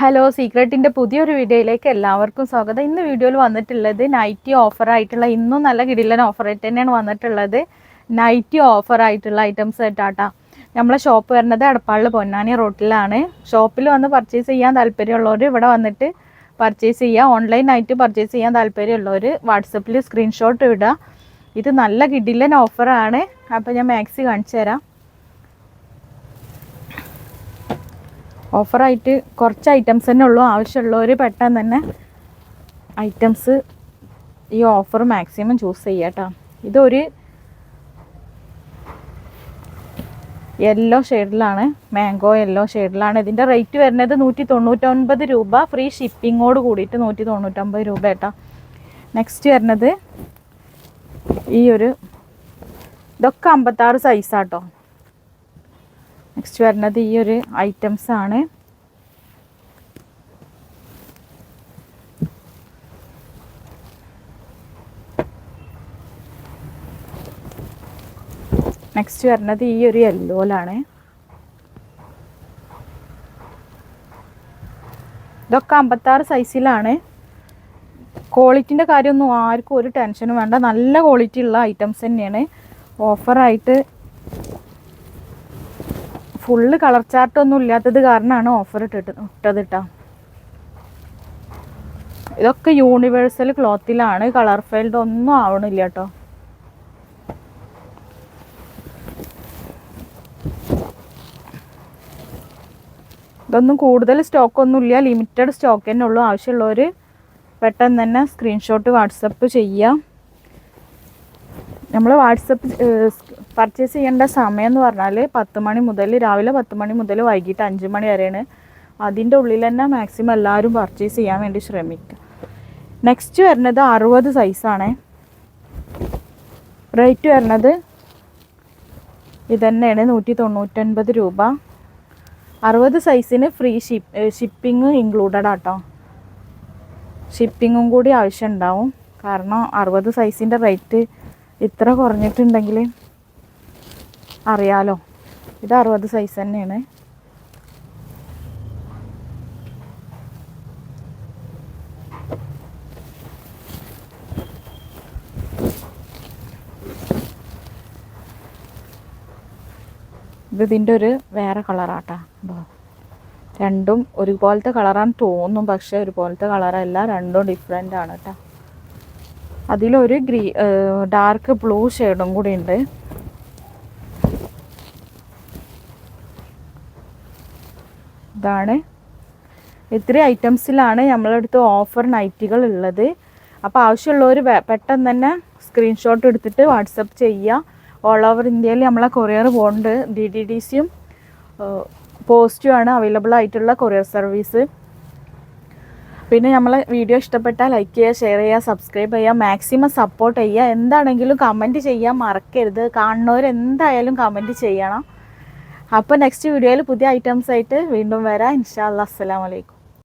Hello, സീക്രട്ടിൻ്റെ പുതിയൊരു വീഡിയോയിലേക്ക് എല്ലാവർക്കും സ്വാഗതം. ഇന്ന് വീഡിയോയിൽ വന്നിട്ടുള്ളത് നൈറ്റി ഓഫറായിട്ടുള്ള ഇന്നും നല്ല കിടിലൻ ഓഫറായിട്ട് തന്നെയാണ് വന്നിട്ടുള്ളത്. നൈറ്റി ഓഫറായിട്ടുള്ള ഐറ്റംസ് ആയിട്ടാട്ടാ. നമ്മളെ ഷോപ്പ് വരുന്നത് എടപ്പാളിൽ പൊന്നാനി റോട്ടിലാണ്. ഷോപ്പിൽ വന്ന് പർച്ചേസ് ചെയ്യാൻ താല്പര്യമുള്ളവർ ഇവിടെ വന്നിട്ട് പർച്ചേസ് ചെയ്യുക. ഓൺലൈനായിട്ട് പർച്ചേസ് ചെയ്യാൻ താല്പര്യമുള്ളവർ വാട്സപ്പിൽ സ്ക്രീൻഷോട്ട് ഇടുക. ഇത് നല്ല കിടിലൻ ഓഫറാണ്. അപ്പോൾ ഞാൻ മാക്സി കാണിച്ചു തരാം. ഓഫറായിട്ട് കുറച്ച് ഐറ്റംസ് തന്നെ ഉള്ളൂ. ആവശ്യമുള്ളവർ പെട്ടെന്ന് തന്നെ ഐറ്റംസ് ഈ ഓഫർ മാക്സിമം ചൂസ് ചെയ്യുക കേട്ടോ. ഇതൊരു യെല്ലോ ഷെയ്ഡിലാണ്, മാംഗോ യെല്ലോ ഷെയ്ഡിലാണ്. ഇതിൻ്റെ റേറ്റ് വരുന്നത് 199 രൂപ, ഫ്രീ ഷിപ്പിങ്ങോട് കൂടിയിട്ട് 199 രൂപ കേട്ടോ. നെക്സ്റ്റ് വരുന്നത് ഇതൊക്കെ 56 സൈസാട്ടോ. നെക്സ്റ്റ് വരുന്നത് ഈ ഒരു ഐറ്റംസ് ആണ്. നെക്സ്റ്റ് വരുന്നത് ഈ ഒരു യെല്ലോയിലാണ്. ഇതൊക്കെ 56 സൈസിലാണ്. ക്വാളിറ്റിൻ്റെ കാര്യമൊന്നും ആർക്കും ഒരു ടെൻഷനും വേണ്ട. നല്ല ക്വാളിറ്റി ഉള്ള ഐറ്റംസ് തന്നെയാണ്. ഓഫറായിട്ട് ഫുള്ള് കളർ ചാർട്ടൊന്നും ഇല്ലാത്തത് കാരണമാണ് ഓഫർ ഇട്ടത് കേട്ടോ. ഇതൊക്കെ യൂണിവേഴ്സൽ ക്ലോത്തിലാണ്. കളർ ഫെയിൽഡ് ഒന്നും ആവണില്ല കേട്ടോ. ഇതൊന്നും കൂടുതൽ സ്റ്റോക്കൊന്നുമില്ല, ലിമിറ്റഡ് സ്റ്റോക്ക് തന്നെ ഉള്ളൂ. ആവശ്യമുള്ളവർ പെട്ടെന്ന് തന്നെ സ്ക്രീൻഷോട്ട് വാട്സപ്പ് ചെയ്യുക. നമ്മൾ വാട്സപ്പ് പർച്ചേസ് ചെയ്യേണ്ട സമയം എന്ന് പറഞ്ഞാൽ 10 മണി മുതൽ, രാവിലെ 10 മണി മുതൽ വൈകിട്ട് 5 മണി വരെയാണ്. അതിൻ്റെ ഉള്ളിൽ തന്നെ മാക്സിമം എല്ലാവരും പർച്ചേസ് ചെയ്യാൻ വേണ്ടി ശ്രമിക്കുക. നെക്സ്റ്റ് വരുന്നത് 60 സൈസാണ്. റേറ്റ് വരുന്നത് ഇതന്നെയാണ്, 199 രൂപ. 60 സൈസിന് ഫ്രീ ഷിപ്പിംഗ് ഇൻക്ലൂഡഡ് ആട്ടോ. ഷിപ്പിങ്ങും കൂടി ആവശ്യം ഉണ്ടാവും. കാരണം 60 സൈസിൻ്റെ റേറ്റ് ഇത്ര കുറഞ്ഞിട്ടുണ്ടെങ്കിൽ അറിയാലോ. ഇത് 60 സൈസ് തന്നെയാണ്. ഇതിൻ്റെ ഒരു വേറെ കളറാട്ടാ. രണ്ടും ഒരുപോലത്തെ കളറാന്ന് തോന്നും, പക്ഷേ ഒരുപോലത്തെ കളറല്ല, രണ്ടും ഡിഫറെൻ്റ് ആണ് കേട്ടോ. അതിലൊരു ഡാർക്ക് ബ്ലൂ ഷെയ്ഡും കൂടി ഉണ്ട്. ഇതാണ് ഇത്രയും ഐറ്റംസിലാണ് നമ്മളടുത്ത് ഓഫർ നൈറ്റികൾ ഉള്ളത്. അപ്പോൾ ആവശ്യമുള്ളവർ പെട്ടെന്ന് തന്നെ സ്ക്രീൻഷോട്ട് എടുത്തിട്ട് വാട്സപ്പ് ചെയ്യുക. ഓൾ ഓവർ ഇന്ത്യയിൽ നമ്മളെ കൊറിയർ പോകുന്നുണ്ട്. DDDCയും പോസ്റ്റും ആണ് അവൈലബിൾ ആയിട്ടുള്ള കൊറിയർ സർവീസ്. പിന്നെ നമ്മളെ വീഡിയോ ഇഷ്ടപ്പെട്ടാൽ ലൈക്ക് ചെയ്യുക, ഷെയർ ചെയ്യുക, സബ്സ്ക്രൈബ് ചെയ്യുക, മാക്സിമം സപ്പോർട്ട് ചെയ്യുക. എന്താണെങ്കിലും കമൻറ്റ് ചെയ്യാൻ മറക്കരുത്. കാണുന്നവർ എന്തായാലും കമൻറ്റ് ചെയ്യണം. അപ്പോൾ നെക്സ്റ്റ് വീഡിയോയിൽ പുതിയ ഐറ്റംസ് ആയിട്ട് വീണ്ടും വരാം. ഇൻഷാ അല്ലാഹ്. അസ്സലാമു അലൈക്കും.